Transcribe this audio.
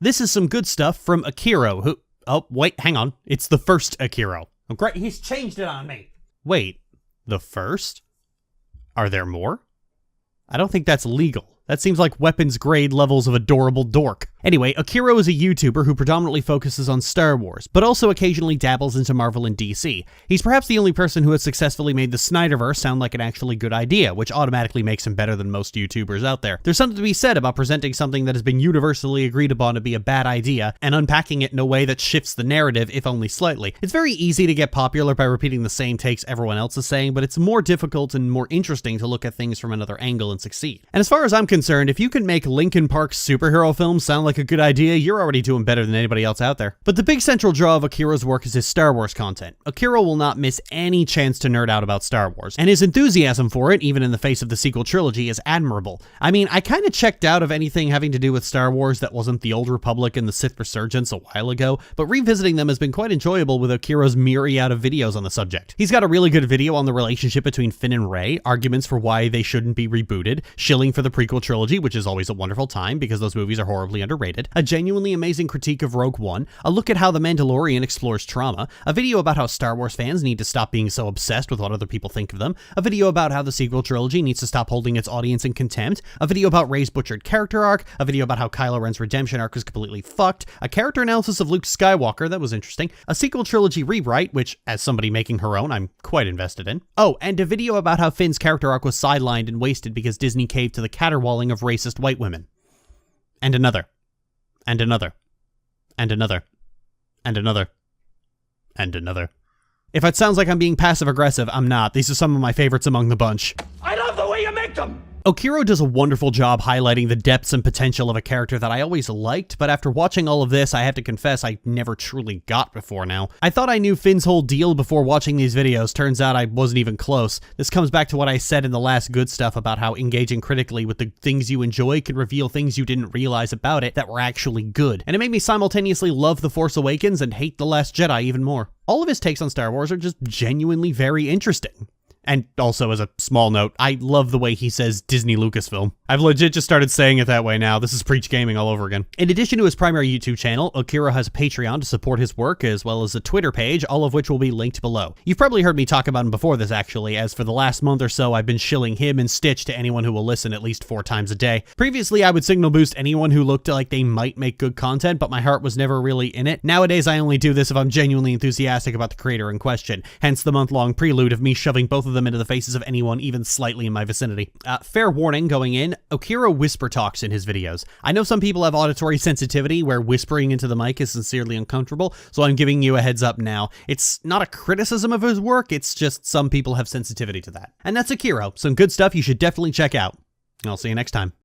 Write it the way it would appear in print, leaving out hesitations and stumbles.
This is some good stuff from Okiro, who... Oh, wait, hang on. It's the first Okiro. Oh, great, he's changed it on me. Wait, the first? Are there more? I don't think that's legal. That seems like weapons grade levels of adorable dork. Anyway, Okiro is a YouTuber who predominantly focuses on Star Wars, but also occasionally dabbles into Marvel and DC. He's perhaps the only person who has successfully made the Snyderverse sound like an actually good idea, which automatically makes him better than most YouTubers out there. There's something to be said about presenting something that has been universally agreed upon to be a bad idea, and unpacking it in a way that shifts the narrative, if only slightly. It's very easy to get popular by repeating the same takes everyone else is saying, but it's more difficult and more interesting to look at things from another angle and succeed. And as far as I'm concerned, if you can make Linkin Park's superhero films sound like a good idea, you're already doing better than anybody else out there. But the big central draw of Okiro's work is his Star Wars content. Okiro will not miss any chance to nerd out about Star Wars, and his enthusiasm for it, even in the face of the sequel trilogy, is admirable. I mean, I kinda checked out of anything having to do with Star Wars that wasn't the Old Republic and the Sith Resurgence a while ago, but revisiting them has been quite enjoyable with Okiro's myriad of videos on the subject. He's got a really good video on the relationship between Finn and Rey, arguments for why they shouldn't be rebooted, shilling for the prequel trilogy, which is always a wonderful time because those movies are horribly underrated, a genuinely amazing critique of Rogue One, a look at how The Mandalorian explores trauma, a video about how Star Wars fans need to stop being so obsessed with what other people think of them, a video about how the sequel trilogy needs to stop holding its audience in contempt, a video about Rey's butchered character arc, a video about how Kylo Ren's redemption arc was completely fucked, a character analysis of Luke Skywalker that was interesting, a sequel trilogy rewrite, which, as somebody making her own, I'm quite invested in. Oh, and a video about how Finn's character arc was sidelined and wasted because Disney caved to the caterwauling of racist white women. And another. And another. And another. And another. And another. If it sounds like I'm being passive-aggressive, I'm not. These are some of my favorites among the bunch. I love the way you make them! Okiro does a wonderful job highlighting the depths and potential of a character that I always liked, but after watching all of this, I have to confess I never truly got before now. I thought I knew Finn's whole deal before watching these videos. Turns out I wasn't even close. This comes back to what I said in the last good stuff about how engaging critically with the things you enjoy can reveal things you didn't realize about it that were actually good. And it made me simultaneously love The Force Awakens and hate The Last Jedi even more. All of his takes on Star Wars are just genuinely very interesting. And also, as a small note, I love the way he says Disney Lucasfilm. I've legit just started saying it that way now. This is Preach Gaming all over again. In addition to his primary YouTube channel, Okiro has a Patreon to support his work, as well as a Twitter page, all of which will be linked below. You've probably heard me talk about him before this, actually, as for the last month or so, I've been shilling him and Stitch to anyone who will listen at least 4 times a day. Previously, I would signal boost anyone who looked like they might make good content, but my heart was never really in it. Nowadays, I only do this if I'm genuinely enthusiastic about the creator in question, hence the month-long prelude of me shoving both of them into the faces of anyone even slightly in my vicinity. Fair warning going in, Okiro whisper talks in his videos. I know some people have auditory sensitivity where whispering into the mic is sincerely uncomfortable, so I'm giving you a heads up now. It's not a criticism of his work, it's just some people have sensitivity to that. And that's Okiro, some good stuff you should definitely check out. I'll see you next time.